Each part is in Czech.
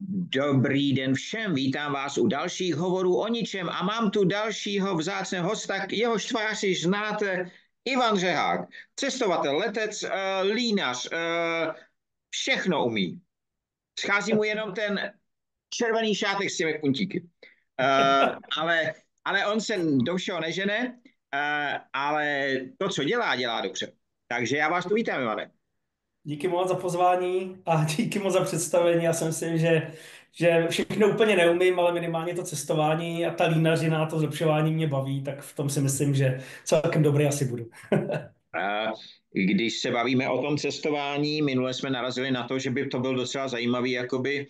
Dobrý den všem, vítám vás u dalších hovorů o ničem a mám tu dalšího vzácného hosta, jehož tvář již znáte, Ivan Řehák, cestovatel, letec, línař, všechno umí. Schází mu jenom ten červený šátek s těmi puntíky. Ale on se do všeho nežene, ale to, co dělá, dělá dobře. Takže já vás tu vítám, Ivane. Díky moc za pozvání a díky moc za představení. Já si myslím, že všechno úplně neumím, ale minimálně to cestování a ta línařina, to zlepšování mě baví, tak v tom si myslím, že celkem dobrý asi budu. Když se bavíme o tom cestování, minule jsme narazili na to, že by to byl docela zajímavý, jakoby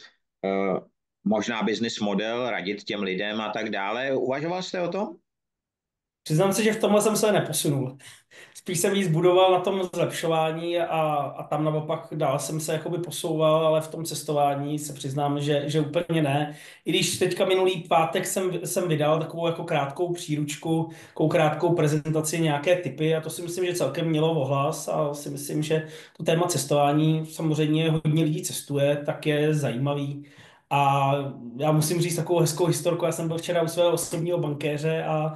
možná business model, radit těm lidem a tak dále. Uvažoval jste o tom? Přiznám se, že v tomhle jsem se neposunul. Spíš jsem víc budoval na tom zlepšování a tam naopak dál jsem se jakoby posouval, ale v tom cestování se přiznám, že úplně ne. I když teďka minulý pátek jsem vydal takovou jako krátkou příručku, takovou krátkou prezentaci, nějaké typy a to si myslím, že celkem mělo ohlas a si myslím, že to téma cestování, samozřejmě hodně lidí cestuje, tak je zajímavý. A já musím říct takovou hezkou historku. Já jsem byl včera u svého osobního bankéře a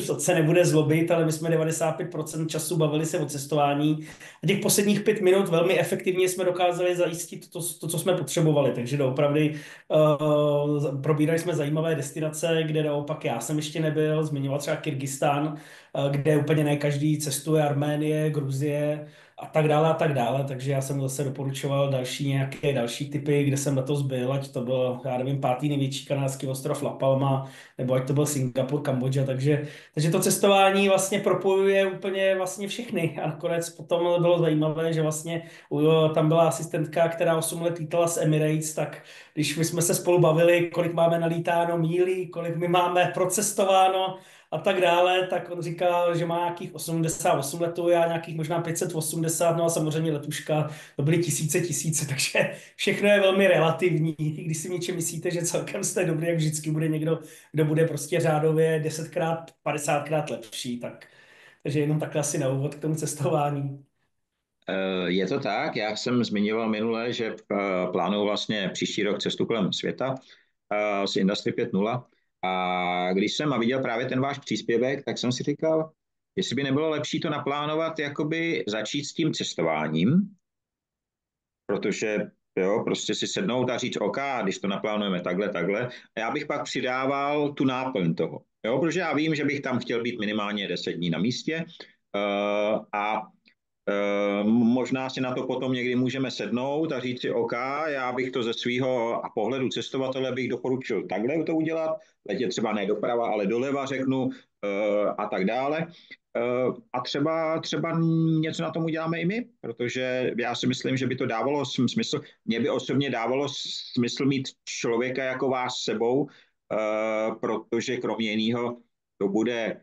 to se nebude zlobit, ale my jsme 95% času bavili se o cestování a těch posledních 5 minut velmi efektivně jsme dokázali zajistit to co jsme potřebovali. Takže doopravdy probírali jsme zajímavé destinace, kde naopak já jsem ještě nebyl, zmiňoval třeba Kyrgyzstán, kde úplně ne každý cestuje, Arménie, Gruzie a tak dále a tak dále. Takže já jsem zase doporučoval nějaké další typy, kde jsem letos byl, ať to byl, já nevím, pátý největší kanadský ostrov La Palma, nebo ať to byl Singapur, Kambodža, takže to cestování vlastně propojuje úplně vlastně všechny. A nakonec potom bylo zajímavé, že vlastně tam byla asistentka, která 8 let lítala z Emirates, tak když my jsme se spolu bavili, kolik máme nalítáno mílí, kolik my máme procestováno a tak dále, tak on říkal, že má nějakých 88 letů, já nějakých možná 580, no a samozřejmě letuška, to byly tisíce, takže všechno je velmi relativní. I když si v něčem myslíte, že celkem jste dobrý, jak vždycky bude někdo, kdo bude prostě řádově 10krát, 50krát lepší, takže jenom takhle asi na úvod k tomu cestování. Je to tak, já jsem zmiňoval minule, že plánuju vlastně příští rok cestu kolem světa z Industry 5.0 a když jsem viděl právě ten váš příspěvek, tak jsem si říkal, jestli by nebylo lepší to naplánovat, jakoby začít s tím cestováním, protože jo, prostě si sednout a říct, OK, když to naplánujeme takhle, a já bych pak přidával tu náplň toho. Jo, protože já vím, že bych tam chtěl být minimálně 10 dní na místě a možná si na to potom někdy můžeme sednout a říct si, OK, já bych to ze svého pohledu cestovatele bych doporučil takhle to udělat, letět třeba ne doprava, ale doleva, řeknu, a tak dále. A třeba něco na tom uděláme i my, protože já si myslím, že by to dávalo smysl. Mně by osobně dávalo smysl mít člověka jako vás s sebou, protože kromě jiného to bude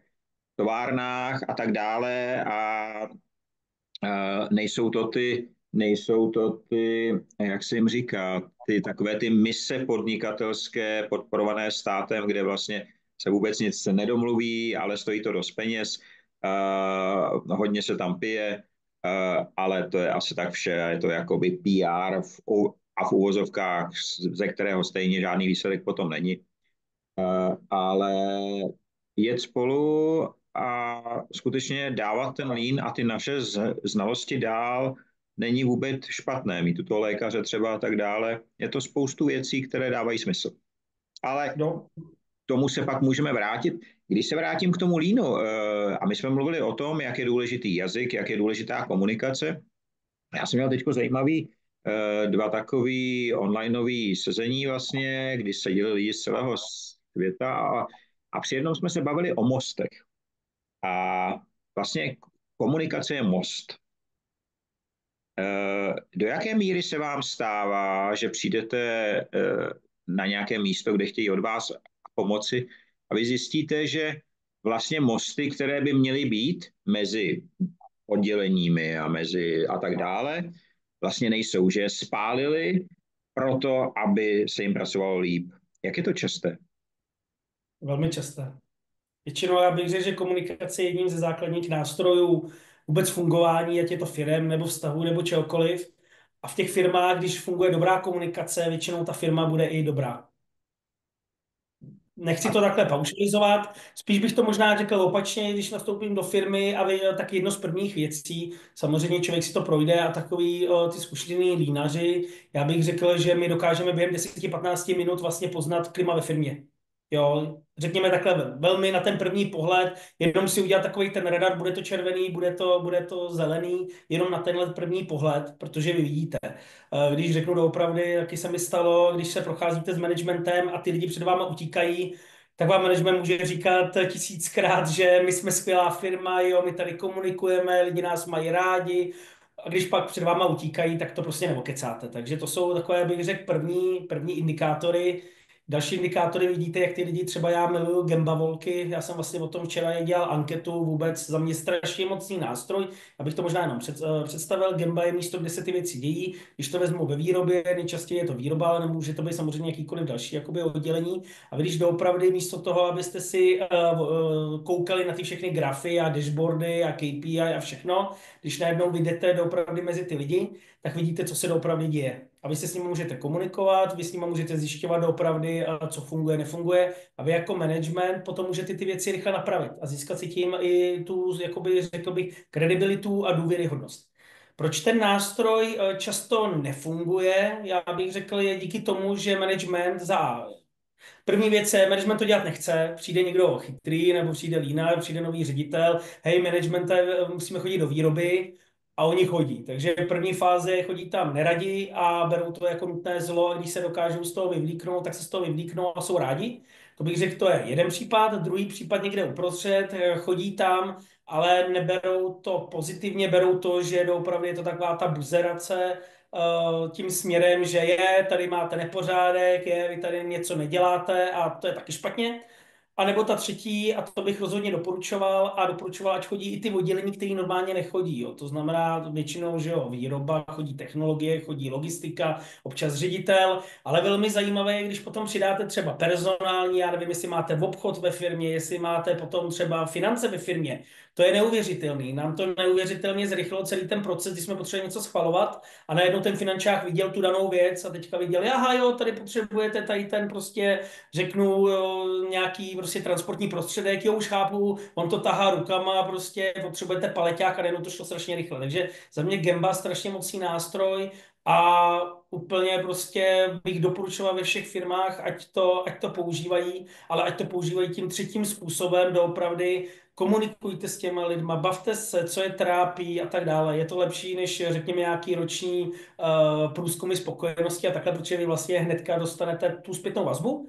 v továrnách a tak dále a nejsou to ty, jak se jim říká, ty takové ty mise podnikatelské podporované státem, kde vlastně se vůbec nic nedomluví, ale stojí to dost peněz, hodně se tam pije, ale to je asi tak vše, je to jakoby PR a v uvozovkách, ze kterého stejně žádný výsledek potom není. Ale jet spolu a skutečně dávat ten lín a ty naše znalosti dál není vůbec špatné. Mít tuto lékaře třeba a tak dále. Je to spoustu věcí, které dávají smysl. Ale No, k tomu se pak můžeme vrátit. Když se vrátím k tomu línu, a my jsme mluvili o tom, jak je důležitý jazyk, jak je důležitá komunikace. Já jsem měl teď zajímavý dva takový onlineový sezení vlastně, kdy se dělili lidi z celého světa a při jednom jsme se bavili o mostech. A vlastně komunikace je most. Do jaké míry se vám stává, že přijdete na nějaké místo, kde chtějí od vás pomoci a vy zjistíte, že vlastně mosty, které by měly být mezi odděleními a tak dále, vlastně nejsou, že je spálili proto, aby se jim pracovalo líp. Jak je to časté? velmi časté. Většinou já bych řekl, že komunikace je jedním ze základních nástrojů vůbec fungování, ať je to firem, nebo vztahu, nebo čehokoliv. A v těch firmách, když funguje dobrá komunikace, většinou ta firma bude i dobrá. Nechci to takhle paušalizovat, spíš bych to možná řekl opačně, když nastoupím do firmy a tak jedno z prvních věcí, samozřejmě člověk si to projde a takový ty zkušený línaři, já bych řekl, že my dokážeme během 10-15 minut vlastně poznat klima ve firmě. Jo, řekněme takhle velmi na ten první pohled, jenom si udělat takový ten radar, bude to červený, bude to zelený, jenom na tenhle první pohled, protože vy vidíte. Když řeknu doopravdy, jaký se mi stalo, když se procházíte s managementem a ty lidi před váma utíkají, tak vám management může říkat tisíckrát, že my jsme skvělá firma, jo, my tady komunikujeme, lidi nás mají rádi, a když pak před váma utíkají, tak to prostě neokecáte. Takže to jsou takové, bych řekl, první indikátory. Další indikátory vidíte, jak ty lidi, třeba já miluju Gemba volky, já jsem vlastně o tom včera dělal anketu, vůbec za mě strašně mocný nástroj, abych to možná jenom představil. Gemba je místo, kde se ty věci dějí, když to vezmu ve výrobě, nejčastěji je to výroba, ale nemůže to být samozřejmě jakýkoliv další jakoby oddělení. A vy když doopravdy místo toho, abyste si koukali na ty všechny grafy a dashboardy a KPI a všechno, když najednou vyjdete doopravdy mezi ty lidi, tak vidíte, co se doopravdy děje. A vy se s nimi můžete komunikovat, vy s nimi můžete zjišťovat doopravdy, co funguje, nefunguje. A vy jako management potom můžete ty věci rychle napravit a získat si tím i tu, jakoby, řekl bych, kredibilitu a důvěryhodnost. Proč ten nástroj často nefunguje? Já bych řekl, je díky tomu, že management za první věc je, management to dělat nechce, přijde někdo chytrý, nebo přijde lína, přijde nový ředitel, hej, management, musíme chodit do výroby, a oni chodí. Takže v první fázi chodí tam neradi a berou to jako nutné zlo, a když se dokážou z toho vyvlíknout, tak se z toho vyvlíknou a jsou rádi. To bych řekl, to je jeden případ. Druhý případ někde uprostřed, chodí tam, ale neberou to pozitivně, berou to, že opravdu je to taková ta buzerace, tím směrem, že tady máte nepořádek, vy tady něco neděláte a to je taky špatně. A nebo ta třetí, a to bych rozhodně doporučoval, a doporučoval, ať chodí i ty oddělení, které normálně nechodí. Jo. To znamená většinou, že jo, výroba, chodí technologie, chodí logistika, občas ředitel, ale velmi zajímavé je, když potom přidáte třeba personální, já nevím, jestli máte obchod ve firmě, jestli máte potom třeba finance ve firmě. To je neuvěřitelný. Nám to neuvěřitelně zrychlilo celý ten proces, kdy jsme potřebovali něco schvalovat a najednou ten finančák viděl tu danou věc a teďka viděl, aha jo, tady potřebujete tady ten prostě, řeknu, jo, nějaký prostě transportní prostředek, jo, už chápu, on to tahá rukama, prostě potřebujete paleťák a najednou to šlo strašně rychle. Takže za mě Gemba strašně mocný nástroj a úplně prostě bych doporučoval ve všech firmách, ať to používají, ale ať to používají tím třetím způsobem, doopravdy komunikujte s těma lidma, bavte se, co je trápí a tak dále. Je to lepší, než řekněme nějaký roční průzkumy spokojenosti a takhle, protože vy vlastně hnedka dostanete tu zpětnou vazbu.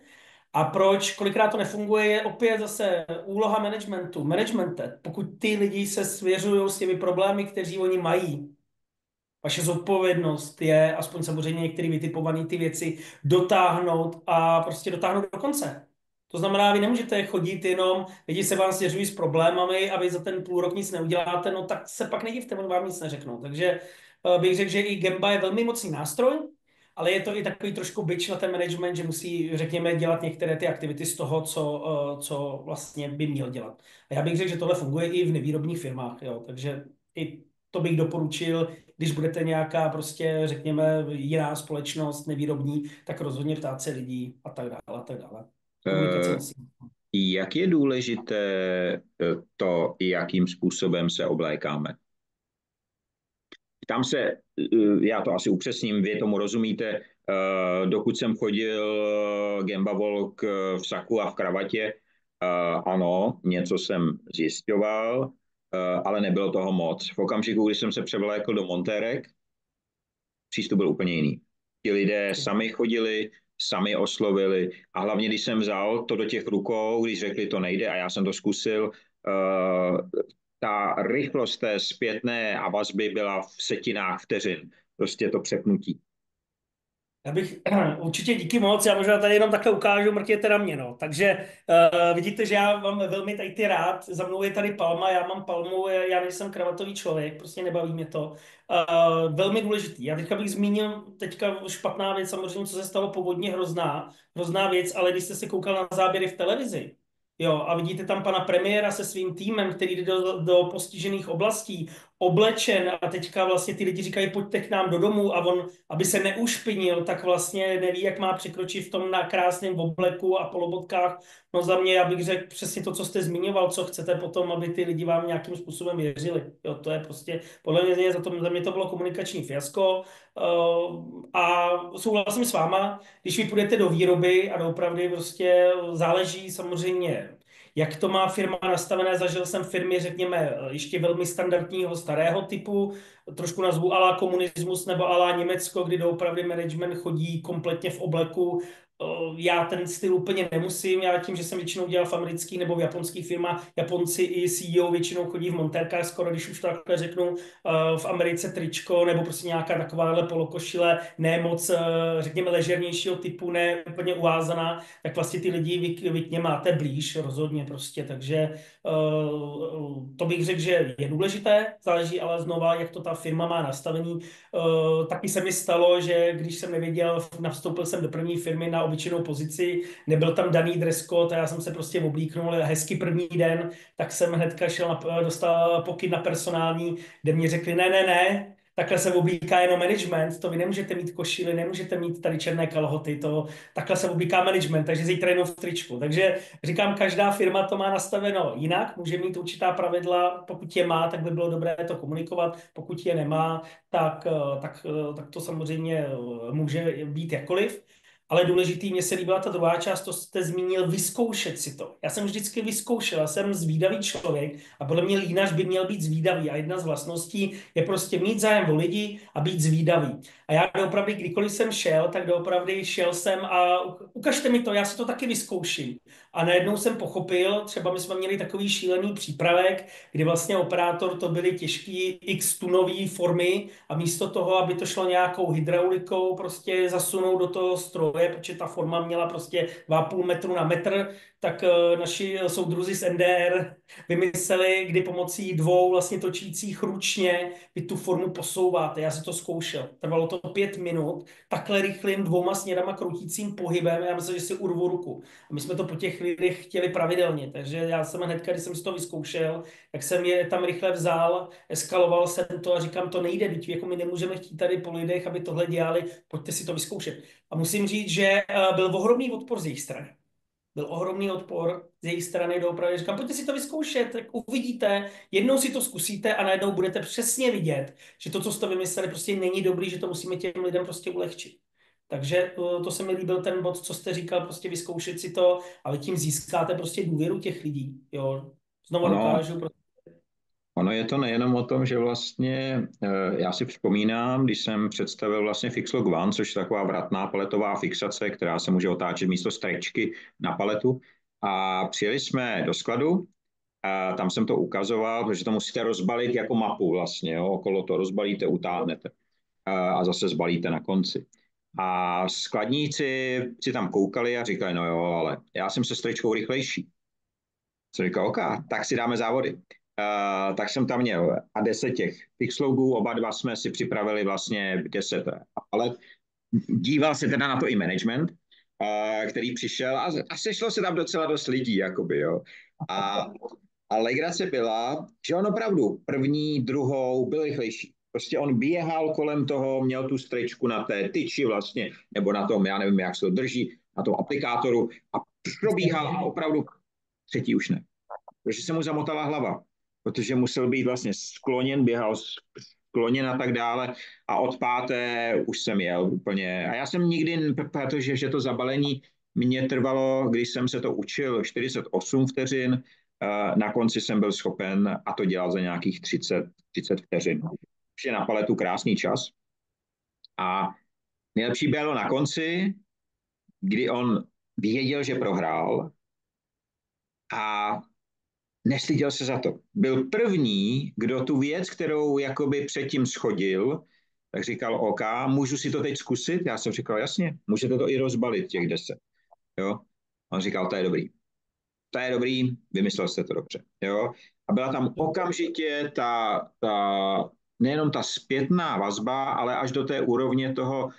A proč kolikrát to nefunguje, je opět zase úloha managementu. Managemente, pokud ty lidi se svěřují s těmi problémy, kteří oni mají, vaše zodpovědnost je, aspoň samozřejmě některé vytipované ty věci, dotáhnout a prostě dotáhnout do konce. To znamená, vy nemůžete chodit jenom, lidi se vám svěřují s problémami a vy za ten půl rok nic neuděláte, no tak se pak nedivte, oni vám nic neřeknou. Takže bych řekl, že i Gemba je velmi mocný nástroj, ale je to i takový trošku bič na ten management, že musí, řekněme, dělat některé ty aktivity z toho, co vlastně by měl dělat. A já bych řekl, že tohle funguje i v nevýrobních firmách, jo, takže i to bych doporučil, když budete nějaká prostě, řekněme, jiná společnost nevýrobní, tak rozhodně ptát se lidí a tak dále, a tak dále. Komunikace musí. Jak je důležité to, jakým způsobem se oblékáme? Tam se, já to asi upřesním, vy tomu rozumíte, dokud jsem chodil Gemba Volk v saku a v kravatě, ano, něco jsem zjišťoval, ale nebylo toho moc. V okamžiku, kdy jsem se převlékl do montérek, přístup byl úplně jiný. Ti lidé sami chodili, sami oslovili a hlavně, když jsem vzal to do těch rukou, když řekli, to nejde a já jsem to zkusil, ta rychlost té zpětné a vazby byla v setinách vteřin. Prostě to přepnutí. Já bych určitě díky moc, já možná tady jenom takhle ukážu, mrkněte na mě, no. Takže vidíte, že já mám velmi tady ty rád, za mnou je tady palma, já mám palmu, já nejsem kravatový člověk, prostě nebaví mě to. Velmi důležitý. Já teďka bych zmínil, teďka špatná věc, samozřejmě, co se stalo povodně, hrozná věc, ale když jste se koukal na záběry v televizi, jo, a vidíte tam pana premiéra se svým týmem, který jde do postižených oblastí, oblečen a teďka vlastně ty lidi říkají, pojďte k nám do domu a on, aby se neušpinil, tak vlastně neví, jak má překročit v tom na krásném obleku a polobotkách. No za mě, já bych řekl přesně to, co jste zmiňoval, co chcete potom, aby ty lidi vám nějakým způsobem věřili. Jo, to je prostě, podle mě za mě to bylo komunikační fiasko. A souhlasím s váma, když vy půjdete do výroby a doopravdy prostě záleží samozřejmě, jak to má firma nastavené. Zažil jsem firmy, řekněme, ještě velmi standardního starého typu, trošku nazvu ala komunismus nebo ala Německo, kdy doopravdy management chodí kompletně v obleku. Já ten styl úplně nemusím, já tím, že jsem většinou dělal v amerických nebo v japonských firmách, Japonci i CEO většinou chodí v montérkách, skoro když už to takhle řeknu, v Americe tričko nebo prostě nějaká takováhle polokošile, ne moc, řekněme, ležernějšího typu, ne úplně uvázaná, tak vlastně ty lidi vy k ně máte blíž rozhodně prostě, takže to bych řekl, že je důležité, záleží ale znova, jak to ta firma má nastavený. Taky se mi stalo, že když jsem nevěděl, nastoupil jsem do první firmy na obyčejnou pozici, nebyl tam daný dress code a já jsem se prostě oblíknul hezky první den, tak jsem hnedka dostal pokyn na personální, kde mě řekli, ne, takhle se oblíká jenom management, to vy nemůžete mít košily, nemůžete mít tady černé kalhoty, takhle se oblíká management, takže zítra jenom v tričku. Takže říkám, každá firma to má nastaveno jinak, může mít určitá pravidla, pokud je má, tak by bylo dobré to komunikovat, pokud je nemá, tak to samozřejmě může být jakkoliv. Ale důležitý, mně se líbila ta druhá část, to jste zmínil, vyzkoušet si to. Já jsem vždycky vyzkoušel, já jsem zvídavý člověk a podle mě línař by měl být zvídavý a jedna z vlastností je prostě mít zájem o lidi a být zvídavý. A já doopravdy, kdykoliv jsem šel, tak doopravdy šel jsem a ukažte mi to, já si to taky vyzkouším. A najednou jsem pochopil, třeba my jsme měli takový šílený přípravek, kdy vlastně operátor to byly těžký x tunový formy a místo toho, aby to šlo nějakou hydraulikou, prostě zasunout do toho stroje, protože ta forma měla prostě 2,5 metru na metr, tak naši soudruzi z NDR vymysleli, kdy pomocí dvou vlastně točících ručně vy tu formu posouváte. Já si to zkoušel. Trvalo to 5 minut, takhle rychlým 2 směrama krutícím pohybem. Já myslím, že si urvu ruku. A my jsme to po těch lidech chtěli pravidelně, takže já jsem hnedka, když jsem si to vyzkoušel, tak jsem je tam rychle vzal, eskaloval jsem to a říkám, to nejde, teď jako my nemůžeme chtít tady po lidech, aby tohle dělali, pojďte si to vyzkoušet. A musím říct, že byl ohromný odpor z jejich strany. Byl ohromný odpor z jejich strany doopravdy. Říkám, pojďte si to vyzkoušet, tak uvidíte, jednou si to zkusíte a najednou budete přesně vidět, že to, co jste vymysleli, prostě není dobrý, že to musíme těm lidem prostě ulehčit. Takže to se mi líbil ten bod, co jste říkal, prostě vyzkoušet si to, ale tím získáte prostě důvěru těch lidí. Jo. Znovu Ono, dokážu. ono je to nejenom o tom, že vlastně, já si vzpomínám, když jsem představil vlastně Fixlog One, což je taková vratná paletová fixace, která se může otáčet místo strečky na paletu. A přijeli jsme do skladu, a tam jsem to ukazoval, protože to musíte rozbalit jako mapu vlastně, jo? Okolo to rozbalíte, utáhnete a zase zbalíte na konci. A skladníci si tam koukali a říkali, no jo, ale já jsem se strečkou rychlejší. Jsem říkal, OK, tak si dáme závody. Tak jsem tam měl a 10 těch Fixlogů, oba dva jsme si připravili vlastně 10, ale díval se teda na to i management, který přišel a sešlo se tam docela dost lidí, jakoby, jo. A, a legrace byla, že on opravdu první, druhou byl rychlejší. Prostě on běhal kolem toho, měl tu strečku na té tyči vlastně, nebo na tom, já nevím, jak se to drží, na tom aplikátoru a probíhal a opravdu třetí už ne. Protože se mu zamotala hlava, protože musel být vlastně skloněn, běhal skloněn a tak dále a od páté už jsem jel úplně. A já jsem nikdy, protože že to zabalení mě trvalo, když jsem se to učil, 48 vteřin, na konci jsem byl schopen a to dělat za nějakých 30 vteřin. Už je na paletu krásný čas. A nejlepší bylo na konci, kdy on věděl, že prohrál a nestyděl se za to. Byl první, kdo tu věc, kterou jakoby předtím schodil, tak říkal, OK, můžu si to teď zkusit? Já jsem říkal, jasně, můžete to i rozbalit, těch 10. Jo? On říkal, to je dobrý, vymyslel jste to dobře. Jo? A byla tam okamžitě nejenom ta zpětná vazba, ale až do té úrovně toho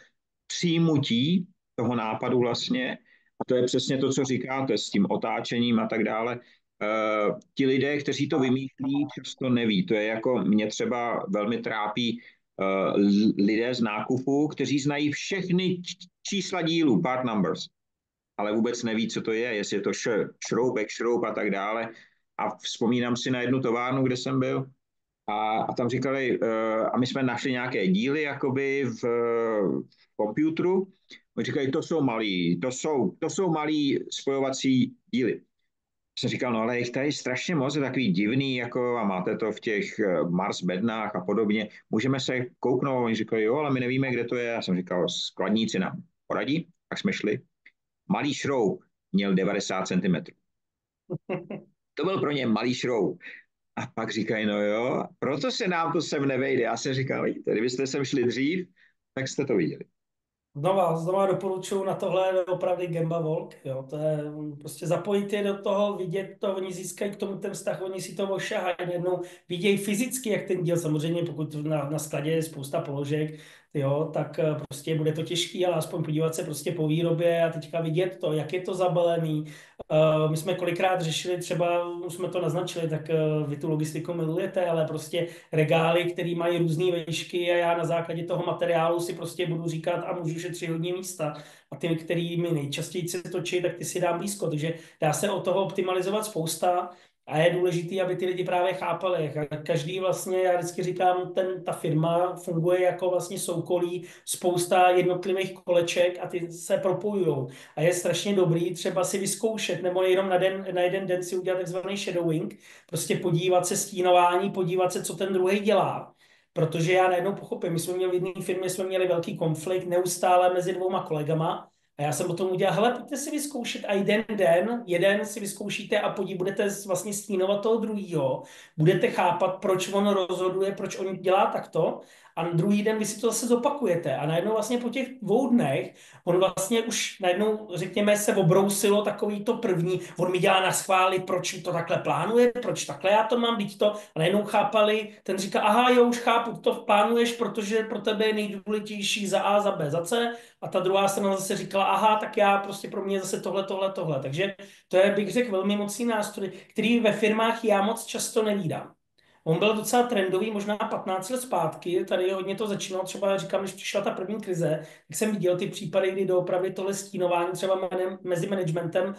přijmutí toho nápadu vlastně. A to je přesně to, co říkáte s tím otáčením a tak dále. Ti lidé, kteří to vymýšlí, často neví. To je jako mě třeba velmi trápí lidé z nákupu, kteří znají všechny čísla dílů, part numbers, ale vůbec neví, co to je, jestli je to šroubek, šroub a tak dále. A vzpomínám si na jednu továrnu, kde jsem byl, a tam říkali, a my jsme našli nějaké díly jakoby v počítači. Oni říkají, to jsou malí, to jsou malí spojovací díly. Jsem říkal, no ale jich tady strašně moc, je takový divný, jako a máte to v těch Mars bednách a podobně. Můžeme se kouknout, oni říkali, jo, ale my nevíme, kde to je. Já jsem říkal, skladníci nám poradí, tak jsme šli. Malý šroub měl 90 centimetrů. To byl pro ně malý šroub. A pak říkají, no jo, proto se nám to sem nevejde. Já jsem říkal, vidíte, kdybyste sem šli dřív, tak jste to viděli. Znova doporučuji na tohle opravdu Gamba Walk, jo, to je prostě zapojit je do toho, vidět to, oni získají k tomu ten vztah, oni si to ošahají, jednou vidějí fyzicky, jak ten díl, samozřejmě pokud na skladě je spousta položek, jo, tak prostě bude to těžký, ale aspoň podívat se prostě po výrobě a teďka vidět to, jak je to zabalený. My jsme kolikrát řešili, třeba už jsme to naznačili, tak vy tu logistiku milujete, ale prostě regály, které mají různé výšky a já na základě toho materiálu si prostě budu říkat a můžu šetřit hodně místa. A ty, který mi nejčastěji se točí, tak ty si dám blízko. Takže dá se od toho optimalizovat spousta. A je důležité, aby ty lidi právě chápali. Každý vlastně, já vždycky říkám, ta firma funguje jako vlastně soukolí, spousta jednotlivých koleček a ty se propojují. A je strašně dobrý třeba si vyzkoušet, nebo jenom na jeden den si udělat takzvaný shadowing, prostě podívat se stínování, podívat se, co ten druhý dělá. Protože já najednou pochopím, my jsme měli v jedné firmě, jsme měli velký konflikt neustále mezi dvěma kolegama a já jsem potom udělal, hele, pojďte si vyzkoušet a jeden si vyzkoušíte a budete vlastně stínovat toho druhýho, budete chápat, proč on rozhoduje, proč on dělá takto a druhý den vy si to zase zopakujete a najednou vlastně po těch 2 dnech on vlastně už najednou, řekněme, se obrousilo takový to první, on mi dělá na schvály, proč to takhle plánuje, proč takhle já to mám, být to a najednou chápali, ten říká, aha, jo, už chápu, to plánuješ, protože pro tebe je nejdůležitější za A, za B, za C a ta druhá strana zase říkala, aha, tak já prostě pro mě zase tohle. Takže to je, bych řekl, velmi mocný nástroj, který ve firmách já moc často nevídám. On byl docela trendový možná 15 let zpátky, tady hodně to začínalo, třeba říkám, když přišla ta první krize, tak jsem viděl ty případy, kdy doopravdy tohle stínování třeba mezi managementem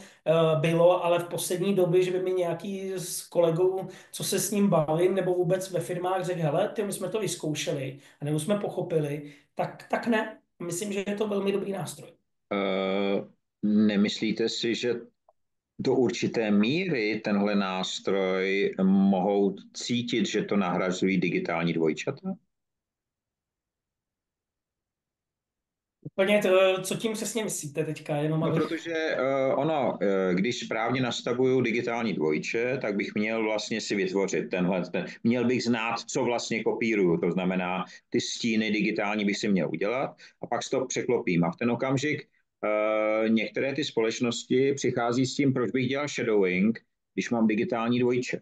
bylo, ale v poslední době, že by mi nějaký s kolegou, co se s ním bavím, nebo vůbec ve firmách řekl, hele, ty, my jsme to vyzkoušeli a nebo jsme pochopili, tak ne. Myslím, že je to velmi dobrý nástroj. Nemyslíte si, že do určité míry tenhle nástroj mohou cítit, že to nahrazují digitální dvojčata? Úplně to, co tím přesně myslíte teďka, jenom No, abych... protože když správně nastavuju digitální dvojče, tak bych měl vlastně si vytvořit měl bych znát, co vlastně kopíruju, to znamená, ty stíny digitální bych si měl udělat a pak si to překlopím. A v ten okamžik některé ty společnosti přichází s tím, proč bych dělal shadowing, když mám digitální dvojče.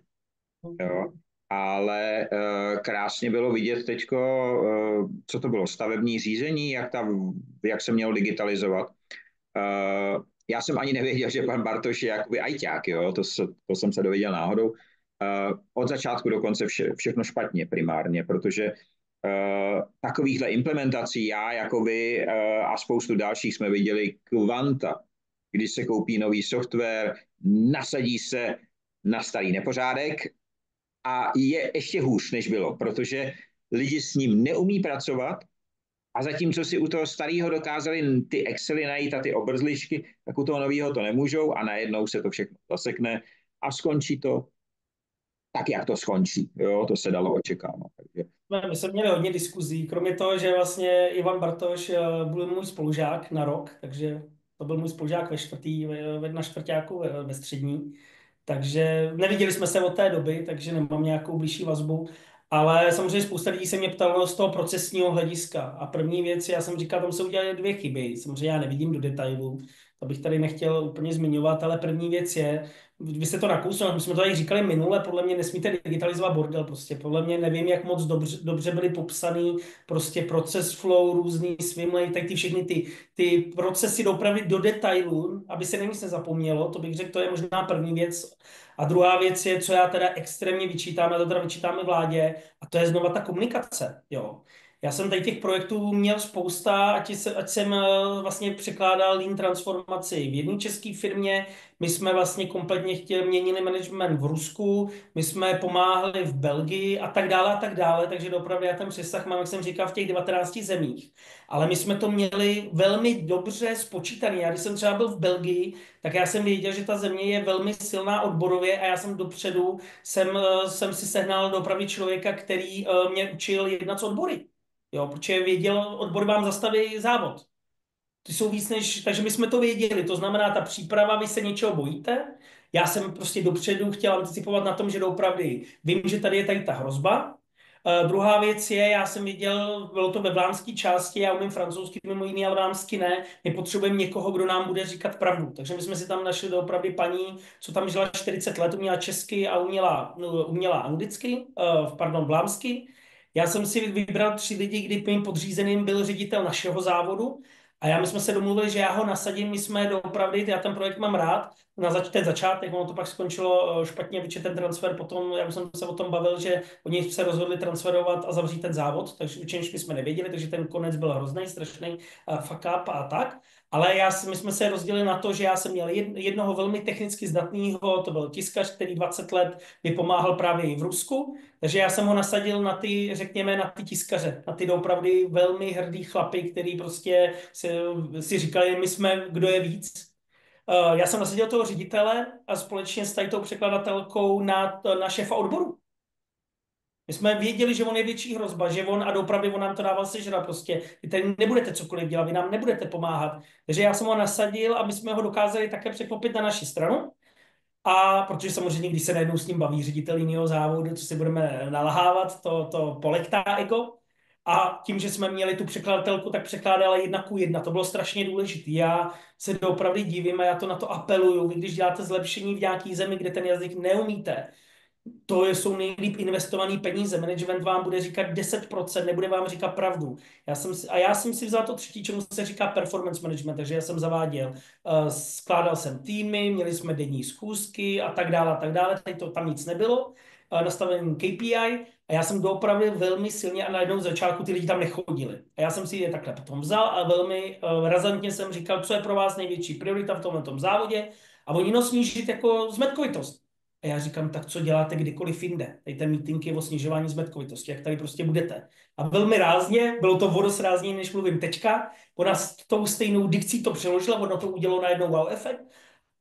Jo? Ale krásně bylo vidět teďko, co to bylo, stavební řízení, jak se mělo digitalizovat. Já jsem ani nevěděl, že pan Bartoš je jakoby ajťák, jo? To jsem se dověděl náhodou. Od začátku do konce všechno špatně primárně, protože takovýchhle implementací já jako vy a spoustu dalších jsme viděli kvanta, když se koupí nový software, nasadí se na starý nepořádek a je ještě hůř, než bylo, protože lidi s ním neumí pracovat a zatímco si u toho starého dokázali ty Excely najít a ty obrzličky, tak u toho nového to nemůžou a najednou se to všechno zasekne a skončí to tak, jak to skončí. Jo, to se dalo očekávat. Takže... My jsme měli hodně diskuzí, kromě toho, že vlastně Ivan Bartoš byl můj spolužák na rok, takže to byl můj spolužák na čtvrťáku ve střední, takže neviděli jsme se od té doby, takže nemám nějakou blížší vazbu, ale samozřejmě spousta lidí se mě ptalo z toho procesního hlediska a první věc, já jsem říkal, tam se udělaly 2 chyby, samozřejmě já nevidím do detailů, To bych tady nechtěl úplně zmiňovat, ale první věc je, vy jste to nakousli, my jsme to tady říkali minule, podle mě nesmíte digitalizovat bordel prostě. Podle mě nevím, jak moc dobře byly popsaný prostě proces flow, různý swimlane, tak ty všechny ty procesy opravdu do detailu, aby se na nic nezapomnělo, to bych řekl, to je možná první věc. A druhá věc je, co já teda extrémně vyčítám, a to teda vyčítáme vládě, a to je znova ta komunikace, jo. Já jsem tady těch projektů měl spousta, ať jsem vlastně překládal lean transformaci v jedné české firmě, my jsme vlastně kompletně měnili management v Rusku, my jsme pomáhali v Belgii a tak dále, takže opravdu já ten přesah mám, jak jsem říkal, v těch 19 zemích. Ale my jsme to měli velmi dobře spočítané. Já když jsem třeba byl v Belgii, tak já jsem věděl, že ta země je velmi silná odborově a já jsem dopředu, jsem si sehnal opravdu člověka, který mě učil jednat s odbory. Jo, protože věděl, odbor vám zastaví závod. Ty jsou víc než, takže my jsme to věděli. To znamená, ta příprava, vy se něčeho bojíte. Já jsem prostě dopředu chtěl anticipovat na tom, že doopravdy vím, že tady je tady ta hrozba. Druhá věc je, já jsem viděl, bylo to ve vlámské části, já umím francouzsky mimo jiný, ale vlámsky ne. My potřebujeme někoho, kdo nám bude říkat pravdu. Takže my jsme si tam našli doopravdy paní, co tam žila 40 let, uměla česky a uměla anglicky, pardon, vlámsky. Já jsem si vybral 3 lidi, kdy mým podřízeným byl ředitel našeho závodu. A my jsme se domluvili, že já ho nasadím, my jsme doopravdy, já ten projekt mám rád, ten začátek, ono to pak skončilo špatně, protože ten transfer potom, já jsem se o tom bavil, že oni se rozhodli transferovat a zavřít ten závod, takže my jsme nevěděli, takže ten konec byl hrozný, strašný fuck up a tak. Ale my jsme se rozdělili na to, že já jsem měl jednoho velmi technicky zdatného, to byl tiskař, který 20 let mi pomáhal právě i v Rusku, takže já jsem ho nasadil na ty, řekněme, na ty tiskaře, na ty opravdu velmi hrdý chlapy, který prostě si říkali, my jsme, kdo je víc. Já jsem nasadil toho ředitele a společně s tady tou překladatelkou na šéfa odboru. My jsme věděli, že on je větší hrozba, že on nám to dával sežrat prostě. Vy tady nebudete cokoliv dělat, vy nám nebudete pomáhat. Takže já jsem ho nasadil, aby jsme ho dokázali také překlopit na naši stranu. A protože samozřejmě, když se najednou s ním baví ředitel jiného závodu, co si budeme nalahávat, to polektá ego. A tím, že jsme měli tu překladatelku, tak překládala 1:1. To bylo strašně důležité. Já se opravdu divím a já to na to apeluju. Vy, když děláte zlepšení v nějaké zemi, kde ten jazyk neumíte, to jsou nejlíp investované peníze. Management vám bude říkat 10%, nebude vám říkat pravdu. Já jsem si vzal to třetí, čemu se říká performance management, takže já jsem zaváděl, skládal jsem týmy, měli jsme denní schůzky a tak dále, a tak dále. Tady to tam nic nebylo, nastavený KPI a já jsem doopravdy velmi silně a najednou z začátku ty lidi tam nechodili. A já jsem si je takhle potom vzal a velmi razantně jsem říkal, co je pro vás největší priorita v tomto závodě a oni snížit jako zmetkovitost. A já říkám, tak co děláte kdykoliv jinde? Tady ten meeting je o snižování zmetkovitosti, jak tady prostě budete. A velmi rázně, bylo to o dost rázněji, než mluvím teďka, ona s tou stejnou dikcí to přeložila, ono to udělalo najednou wow efekt.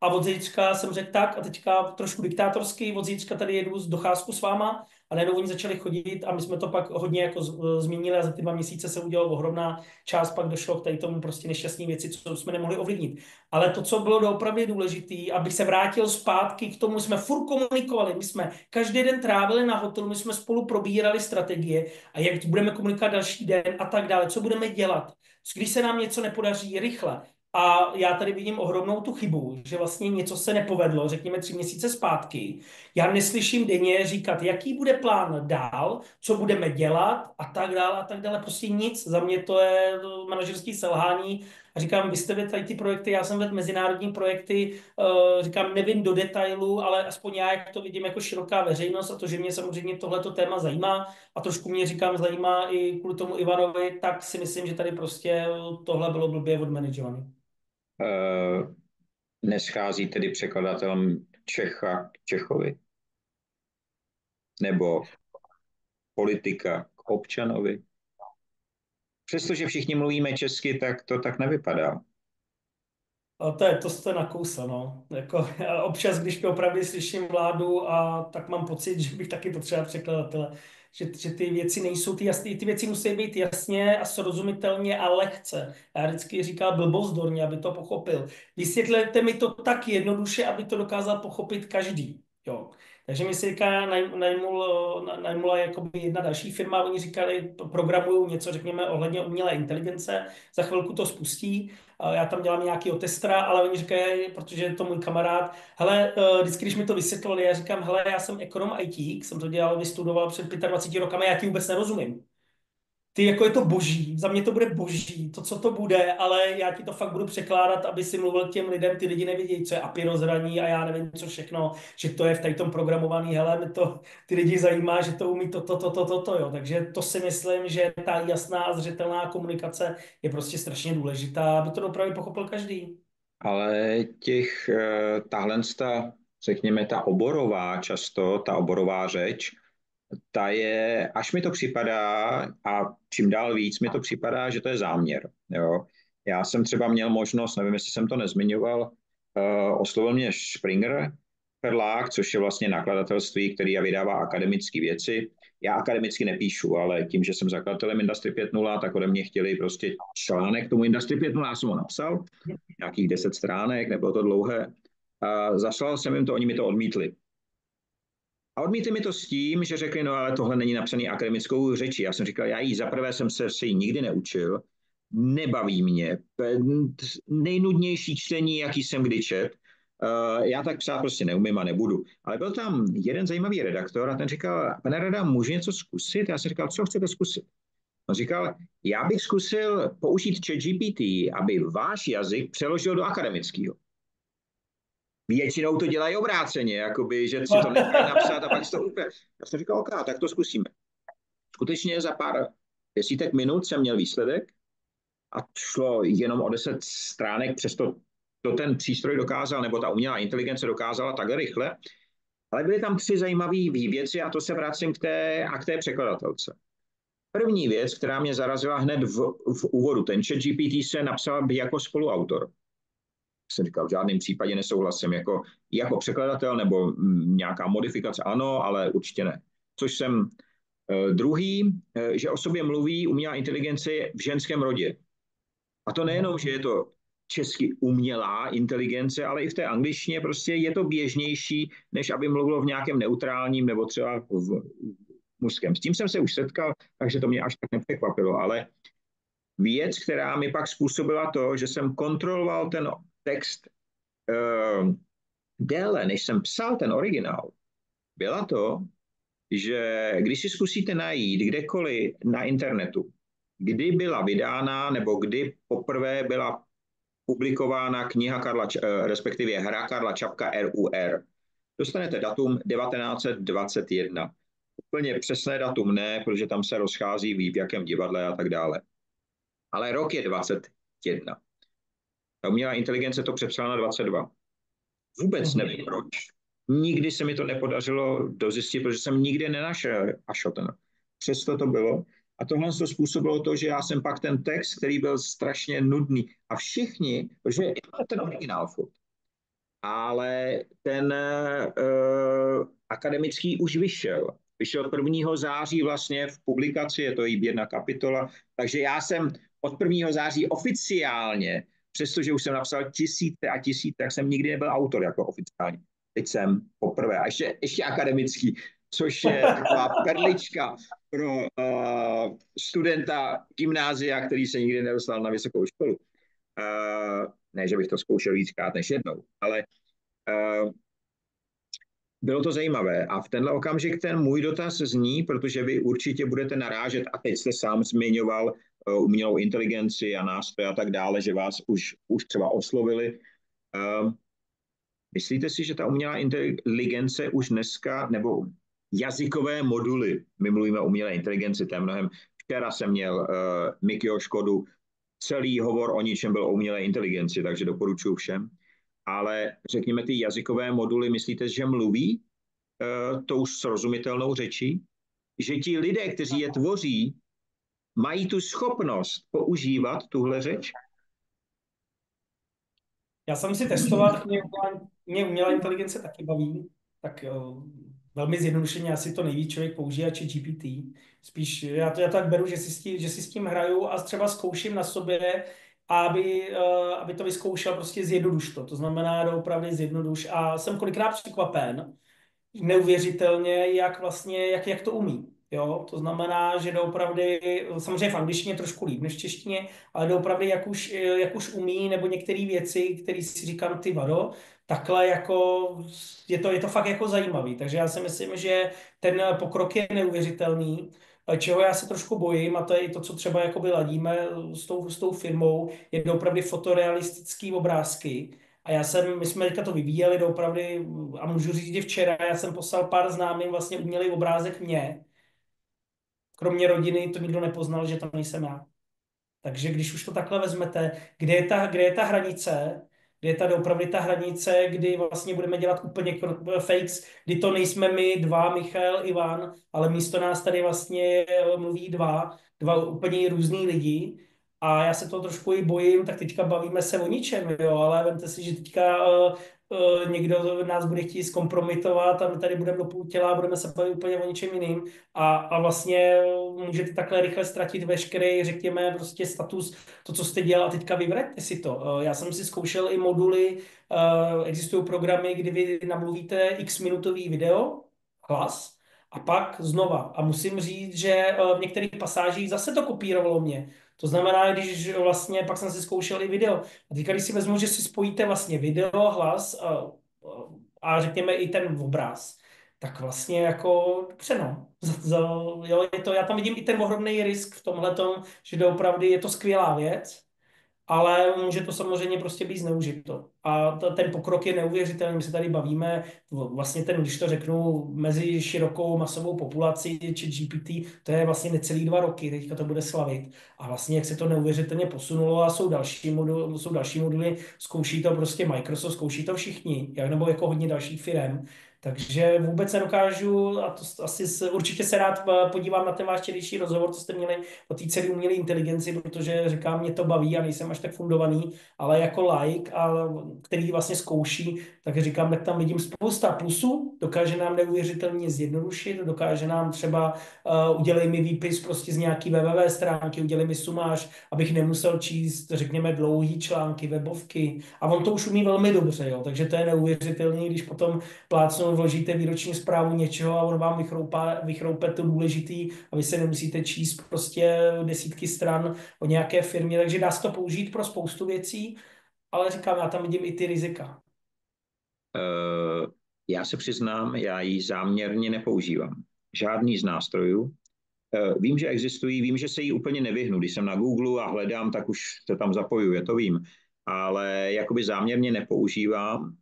A od zítřka jsem řekl tak, a teďka trošku diktátorský, od zítřka tady jedu z docházku s váma, a najednou oni začali chodit a my jsme to pak hodně jako změnili a za ty 2 měsíce se udělala ohromná část, pak došlo k tady tomu prostě nešťastné věci, co jsme nemohli ovlivnit. Ale to, co bylo opravdu důležité, abych se vrátil zpátky k tomu, jsme furt komunikovali, my jsme každý den trávili na hotelu, my jsme spolu probírali strategie a jak budeme komunikovat další den a tak dále, co budeme dělat. Když se nám něco nepodaří rychle, a já tady vidím ohromnou tu chybu, že vlastně něco se nepovedlo, řekněme 3 měsíce zpátky. Já neslyším denně říkat, jaký bude plán dál, co budeme dělat a tak dále a tak dále. Prostě nic. Za mě to je manažerský selhání. A říkám, vy jste vedl tady ty projekty, já jsem vedl mezinárodní projekty, říkám, nevím do detailu, ale aspoň já, jak to vidím jako široká veřejnost a to, že mě samozřejmě tohleto téma zajímá a trošku mě, říkám, zajímá i kvůli tomu Ivanovi, tak si myslím, že tady prostě tohle bylo blbě odmanažované. Neschází tedy překladatelem Čecha k Čechovi? Nebo politika k občanovi? Přestože všichni mluvíme česky, tak to tak nevypadá. A to jste nakousl, no. Jako, já občas, když opravdu slyším vládu, a tak mám pocit, že bych taky potřeboval překladatele, že ty věci nejsou ty jasné, ty věci musí být jasně a srozumitelně a lehce. Já vždycky říkám blbozdorně, aby to pochopil. Vysvětlete mi to tak jednoduše, aby to dokázal pochopit každý. Jo. Takže mi se říká, najmula jakoby jedna další firma, oni říkali, programují něco, řekněme, ohledně umělé inteligence, za chvilku to spustí, já tam dělám nějaký testera, ale oni říkají, protože je to můj kamarád, hele, vždycky, když mi to vysvětlovali, já říkám, hele, já jsem ekonom IT, jsem to dělal, vystudoval před 25 rokama, já ti vůbec nerozumím. Ty, jako je to boží, za mě to bude boží, to, co to bude, ale já ti to fakt budu překládat, aby si mluvil k těm lidem, ty lidi nevědějí, co je API rozhraní a já nevím, co všechno, že to je v tady tom programovaný, hele, mě to ty lidi zajímá, že to umí jo. Takže to si myslím, že ta jasná a zřetelná komunikace je prostě strašně důležitá, aby to opravdu pochopil každý. Ale řekněme, ta oborová často, ta oborová řeč, ta je, až mi to připadá, a čím dál víc mi to připadá, že to je záměr. Jo. Já jsem třeba měl možnost, nevím, jestli jsem to nezmiňoval, oslovil mě Springer Verlag, což je vlastně nakladatelství, který vydává akademické věci. Já akademicky nepíšu, ale tím, že jsem zakladatelem Industry 5.0, tak ode mě chtěli prostě článek k tomu Industry 5.0, já jsem ho napsal, nějakých 10 stránek, nebylo to dlouhé. A zaslal jsem jim to, oni mi to odmítli. A odmítli mi to s tím, že řekli, no ale tohle není napsaný akademickou řečí. Já jsem říkal, já jí zaprvé jsem se jí nikdy neučil, nebaví mě, nejnudnější čtení, jaký jsem kdy čet. Já tak psát prostě neumím a nebudu. Ale byl tam jeden zajímavý redaktor a ten říkal, pane Rada, můžu něco zkusit? Já jsem říkal, co chcete zkusit? On říkal, já bych zkusil použít ChatGPT, aby váš jazyk přeložil do akademického. Většinou to dělají obráceně, jakoby, že si to nechají napsat a pak si to úplně. Já jsem říkal, OK, tak to zkusíme. Skutečně za pár desítek minut jsem měl výsledek a šlo jenom o 10 stránek, přesto to ten přístroj dokázal, nebo ta umělá inteligence dokázala takhle rychle. Ale byly tam 3 zajímavé věci a to se vracím k té překladatelce. První věc, která mě zarazila hned v úvodu, ten ChatGPT se napsal jako spoluautor. Jsem říkal, v žádném případě nesouhlasím jako překladatel nebo nějaká modifikace, ano, ale určitě ne. Což jsem druhý, že o sobě mluví umělá inteligence v ženském rodě. A to nejenom, že je to česky umělá inteligence, ale i v té angličtině prostě je to běžnější, než aby mluvilo v nějakém neutrálním nebo třeba v mužském. S tím jsem se už setkal, takže to mě až tak nepřekvapilo, ale věc, která mi pak způsobila to, že jsem kontroloval ten text déle, než jsem psal ten originál, byla to, že když si zkusíte najít kdekoliv na internetu, kdy byla vydána nebo kdy poprvé byla publikována kniha respektive hra Karla Čapka RUR, dostanete datum 1921. Úplně přesné datum ne, protože tam se rozchází v jakém divadle a tak dále. Ale rok je 21. Ta umělá inteligence to přepsala na 22. Vůbec nevím proč. Nikdy se mi to nepodařilo dozjistit, protože jsem nikdy nenašel Ashotena. Přesto to bylo. A tohle to způsobilo to, že já jsem pak ten text, který byl strašně nudný. A všichni, protože je to ten originál furt, ale ten akademický už vyšel. Vyšel 1. září vlastně v publikaci, je to i jedna kapitola, takže já jsem od 1. září oficiálně, přestože už jsem napsal tisíce a tisíce, tak jsem nikdy nebyl autor jako oficiálně. Teď jsem poprvé, a ještě akademický, což je taková perlička pro studenta gymnázia, který se nikdy nedostal na vysokou školu. Ne, že bych to zkoušel víckrát než jednou, ale bylo to zajímavé. A v tenhle okamžik ten můj dotaz zní, protože vy určitě budete narážet, a teď jste sám zmiňoval umělou inteligenci a nástroje a tak dále, že vás už třeba oslovili. Myslíte si, že ta umělá inteligence už dneska, nebo jazykové moduly, my mluvíme o umělé inteligenci, to je mnohem, včera jsem měl Mikyho Škodu, celý hovor o ničem byl o umělé inteligenci, takže doporučuji všem. Ale řekněme, ty jazykové moduly, myslíte, že mluví tou srozumitelnou řečí? Že ti lidé, kteří je tvoří, mají tu schopnost používat tuhle řeč? Já jsem si testoval, tak mě umělá inteligence taky baví, tak velmi zjednodušeně asi to nejvíc člověk používá GPT. Spíš já to tak beru, že si s tím hraju a třeba zkouším na sobě, aby to vyzkoušel prostě zjednoduš to. To znamená doopravdy zjednoduš a jsem kolikrát překvapen, neuvěřitelně, jak vlastně, jak to umí. Jo, to znamená, že doopravdy, samozřejmě v angličtině trošku líp než v češtině, ale doopravdy, jak už umí, nebo některé věci, které si říkám, ty vado, takhle jako, je to fakt jako zajímavý. Takže já si myslím, že ten pokrok je neuvěřitelný. Čeho já se trošku bojím, a to je i to, co třeba jakoby ladíme s tou firmou, je doopravdy fotorealistický obrázky. A my jsme teďka to vyvíjeli doopravdy, a můžu říct, že včera já jsem poslal pár známým vlastně umělý obrázek mě. Kromě rodiny to nikdo nepoznal, že to nejsem já. Takže když už to takhle vezmete, kde je ta hranice, kde je ta doopravdy ta hranice, kdy vlastně budeme dělat úplně fakes, kdy to nejsme my dva, Michal, Ivan, ale místo nás tady vlastně mluví dva úplně různý lidi. A já se toho trošku i bojím, tak teďka bavíme se o ničem, jo, ale vemte si, že teďka někdo nás bude chtít zkompromitovat a my tady budeme do půl těla a budeme se bavit úplně o ničem jiným. A vlastně můžete takhle rychle ztratit veškerý, řekněme, prostě status, to, co jste dělal, a teďka vyvraťte si to. Já jsem si zkoušel i moduly, existují programy, kdy vy namluvíte x-minutový video, hlas, a pak znova. A musím říct, že v některých pasážích zase to kopírovalo mě. To znamená, když vlastně pak jsem si zkoušel i video. A teďka, když si vezmu, že si spojíte vlastně video, hlas a řekněme i ten obraz, tak vlastně jako dobře no. Jo, já tam vidím i ten ohromný risk v tomhletom, že doopravdy je to skvělá věc, ale může to samozřejmě prostě být zneužito. A ten pokrok je neuvěřitelný. My se tady bavíme, vlastně když to řeknu, mezi širokou masovou populací či GPT, to je vlastně necelý 2 roky, teďka to bude slavit. A vlastně jak se to neuvěřitelně posunulo a jsou další moduly, zkouší to prostě Microsoft, zkouší to všichni, nebo jako hodně dalších firm. Takže vůbec nedokážu, a to určitě se rád podívám na ten váš včerejší rozhovor, co jste měli o té celé umělé inteligenci, protože říkám, mě to baví a nejsem až tak fundovaný, ale jako like, který vlastně zkouší, tak říkám, tak tam vidím spousta plusů, dokáže nám neuvěřitelně zjednodušit, dokáže nám třeba udělej mi výpis prostě z nějaký webové stránky, udělej mi sumář, abych nemusel číst, řekněme, dlouhý články, webovky. A on to už umí velmi dobře, jo, takže to je neuvěřitelné, když potom plácnou vložíte výroční zprávu něčeho a on vám vychroupe to důležitý a vy se nemusíte číst prostě desítky stran o nějaké firmě, takže dá se to použít pro spoustu věcí, ale říkám, já tam vidím i ty rizika. Já se přiznám, já ji záměrně nepoužívám. Žádný z nástrojů. Vím, že existují, vím, že se jí úplně nevyhnu. Když jsem na Google a hledám, tak už se tam zapojuju, to vím. Ale jakoby záměrně nepoužívám.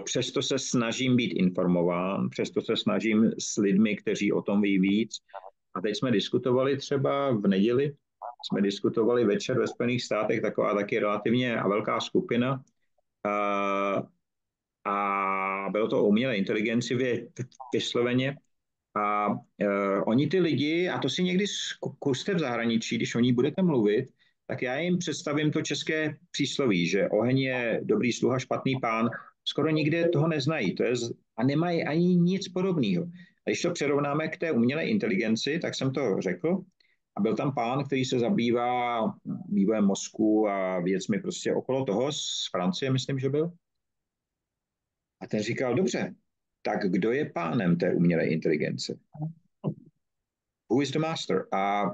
Přesto se snažím být informován, přesto se snažím s lidmi, kteří o tom ví víc. A teď jsme diskutovali třeba v neděli, jsme diskutovali večer ve Spojených státech, taková taky relativně a velká skupina. A bylo to o umělé inteligenci vysloveně. A oni ty lidi, a to si někdy zkuste v zahraničí, když o ní budete mluvit, tak já jim představím to české přísloví, že oheň je dobrý sluha, špatný pán. Skoro nikde toho neznají. A nemají ani nic podobného. A když to přirovnáme k té umělé inteligenci, tak jsem to řekl. A byl tam pán, který se zabývá vývojem mozku a věcmi prostě okolo toho, z Francie, myslím, že byl. A ten říkal, dobře, tak kdo je pánem té umělé inteligence? Who is the master? A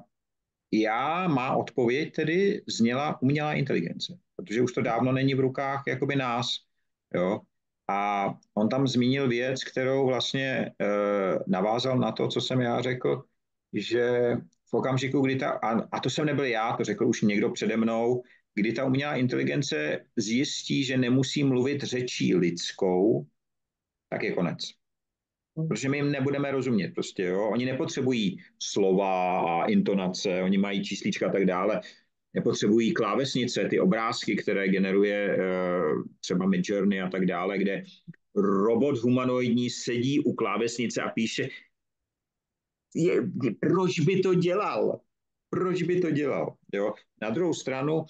má odpověď tedy zněla umělá inteligence, protože už to dávno není v rukách jakoby nás. Jo? A on tam zmínil věc, kterou vlastně navázal na to, co jsem já řekl, že v okamžiku, kdy a to jsem nebyl já, to řekl už někdo přede mnou, kdy ta umělá inteligence zjistí, že nemusí mluvit řečí lidskou, tak je konec. Protože my jim nebudeme rozumět prostě, jo. Oni nepotřebují slova a intonace, oni mají číslička a tak dále. Nepotřebují klávesnice, ty obrázky, které generuje třeba Midjourney a tak dále, kde robot humanoidní sedí u klávesnice a píše, proč by to dělal? Proč by to dělal? Jo? Na druhou stranu,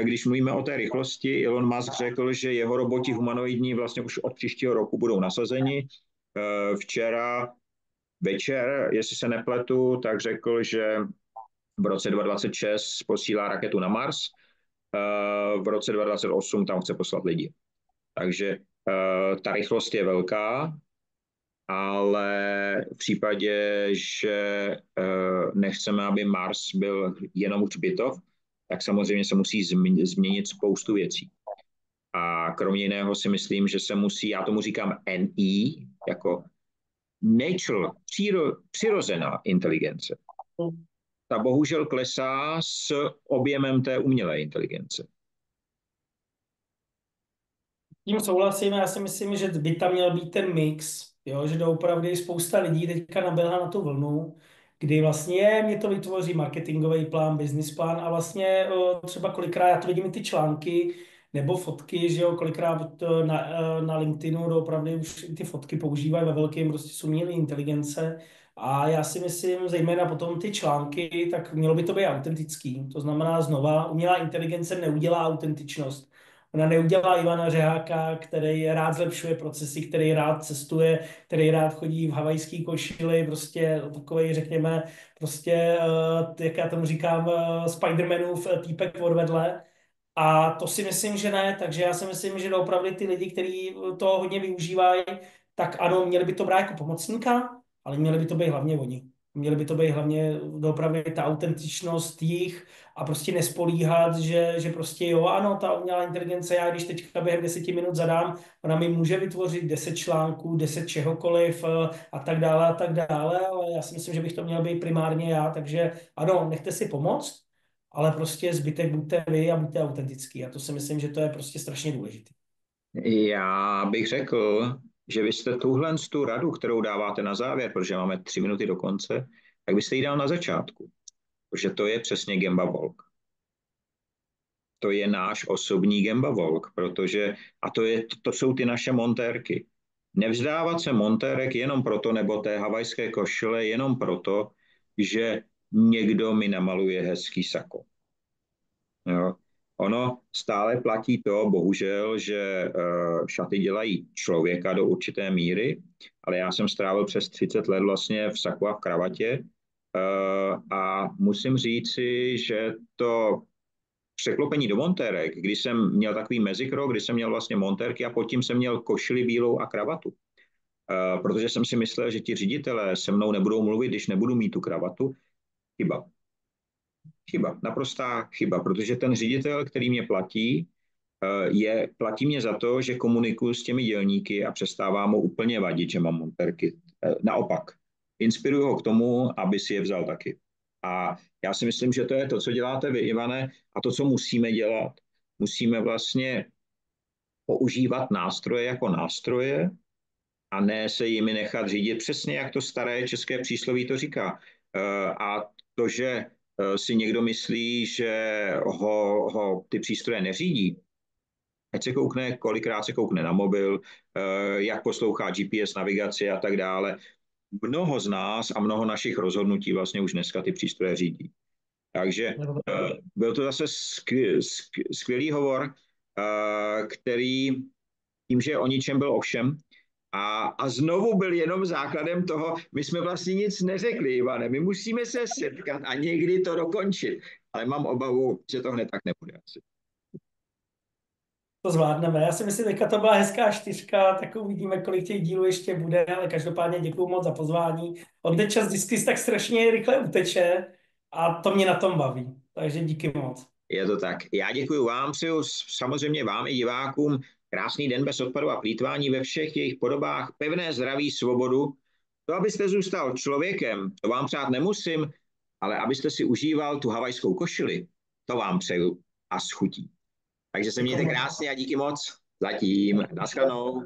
když mluvíme o té rychlosti, Elon Musk řekl, že jeho roboti humanoidní vlastně už od příštího roku budou nasazeni. Včera večer, jestli se nepletu, tak řekl, že v roce 2026 posílá raketu na Mars, v roce 2028 tam chce poslat lidi. Takže ta rychlost je velká ale v případě, že nechceme, aby Mars byl jenom hřbitov, tak samozřejmě se musí změnit spoustu věcí. A kromě jiného si myslím, že se musí, já tomu říkám NI, jako natural, přirozená inteligence. Ta bohužel klesá s objemem té umělé inteligence. Tím souhlasím, já si myslím, že by tam měl být ten mix, jo, že doopravdy spousta lidí teďka naběhla na tu vlnu, kdy vlastně mě to vytvoří marketingový plán, business plán a vlastně třeba kolikrát, já to vidím i ty články nebo fotky, že jo, kolikrát na LinkedInu doopravdy už ty fotky používají ve velkém prostě umělé inteligence a já si myslím, zejména potom ty články, tak mělo by to být autentický. To znamená znova, umělá inteligence neudělá autentičnost. Ona neudělá Ivana Řeháka, který rád zlepšuje procesy, který rád cestuje, který rád chodí v havajský košili, prostě takovej, řekněme, prostě, jak já tomu říkám, Spider-Manův týpek odvedle. A to si myslím, že ne, takže já si myslím, že opravdu ty lidi, kteří to hodně využívají, tak ano, měli by to brát jako pomocníka, ale měli by to být hlavně oni. Měli by to být hlavně opravdu ta autentičnost jich a prostě nespolíhat, že prostě jo, ano, ta umělá inteligence, já když teďka během 10 minut zadám, ona mi může vytvořit 10 článků, 10 čehokoliv a tak dále, ale já si myslím, že bych to měl být primárně já, takže ano, nechte si pomoct, ale prostě zbytek buďte vy a buďte autentický. A to si myslím, že to je prostě strašně důležité. Já bych řekl, že vy jste tu radu, kterou dáváte na závěr, protože máme 3 minuty do konce, tak byste ji dal na začátku. Protože to je přesně Gemba Volk. To je náš osobní Gemba Volk, protože, a to jsou ty naše montérky. Nevzdávat se montérek jenom proto, nebo té havajské košile jenom proto, že někdo mi namaluje hezký sako. Jo. Ono stále platí to, bohužel, že šaty dělají člověka do určité míry, ale já jsem strávil přes 30 let vlastně v saku a v kravatě a musím říci, že to překlopení do montérek, když jsem měl takový mezikrok, kdy jsem měl vlastně montérky a pod tím jsem měl košili bílou a kravatu. Protože jsem si myslel, že ti ředitelé se mnou nebudou mluvit, když nebudu mít tu kravatu. Chyba. Chyba, naprostá chyba, protože ten ředitel, který mě platí, platí mě za to, že komunikuju s těmi dělníky a přestává mu úplně vadit, že mám montérky. Naopak, inspiruju ho k tomu, aby si je vzal taky. A já si myslím, že to je to, co děláte vy, Ivane, a to, co musíme dělat. Musíme vlastně používat nástroje jako nástroje a ne se jimi nechat řídit, přesně jak to staré české přísloví to říká. A to, že si někdo myslí, že ho ty přístroje neřídí, ať se koukne, kolikrát se koukne na mobil, jak poslouchá GPS navigaci a tak dále. Mnoho z nás a mnoho našich rozhodnutí vlastně už dneska ty přístroje řídí. Takže byl to zase skvělý hovor, který tím, že o ničem byl ovšem, a znovu byl jenom základem toho, my jsme vlastně nic neřekli, Ivane, my musíme se setkat a někdy to dokončit, ale mám obavu, že to hned tak nebude asi. To zvládneme. Já si myslím, že to byla hezká 4, tak uvidíme, kolik těch dílů ještě bude, ale každopádně děkuju moc za pozvání. On ten čas vždycky tak strašně rychle uteče a to mě na tom baví. Takže díky moc. Je to tak. Já děkuji vám, přeju samozřejmě vám i divákům krásný den bez odpadu a plýtvání ve všech jejich podobách, pevné zdraví, svobodu. To, abyste zůstal člověkem, to vám přát nemusím, ale abyste si užíval tu havajskou košili, to vám přeju a schutí. Takže se mějte krásně a díky moc. Zatím. Naschledanou.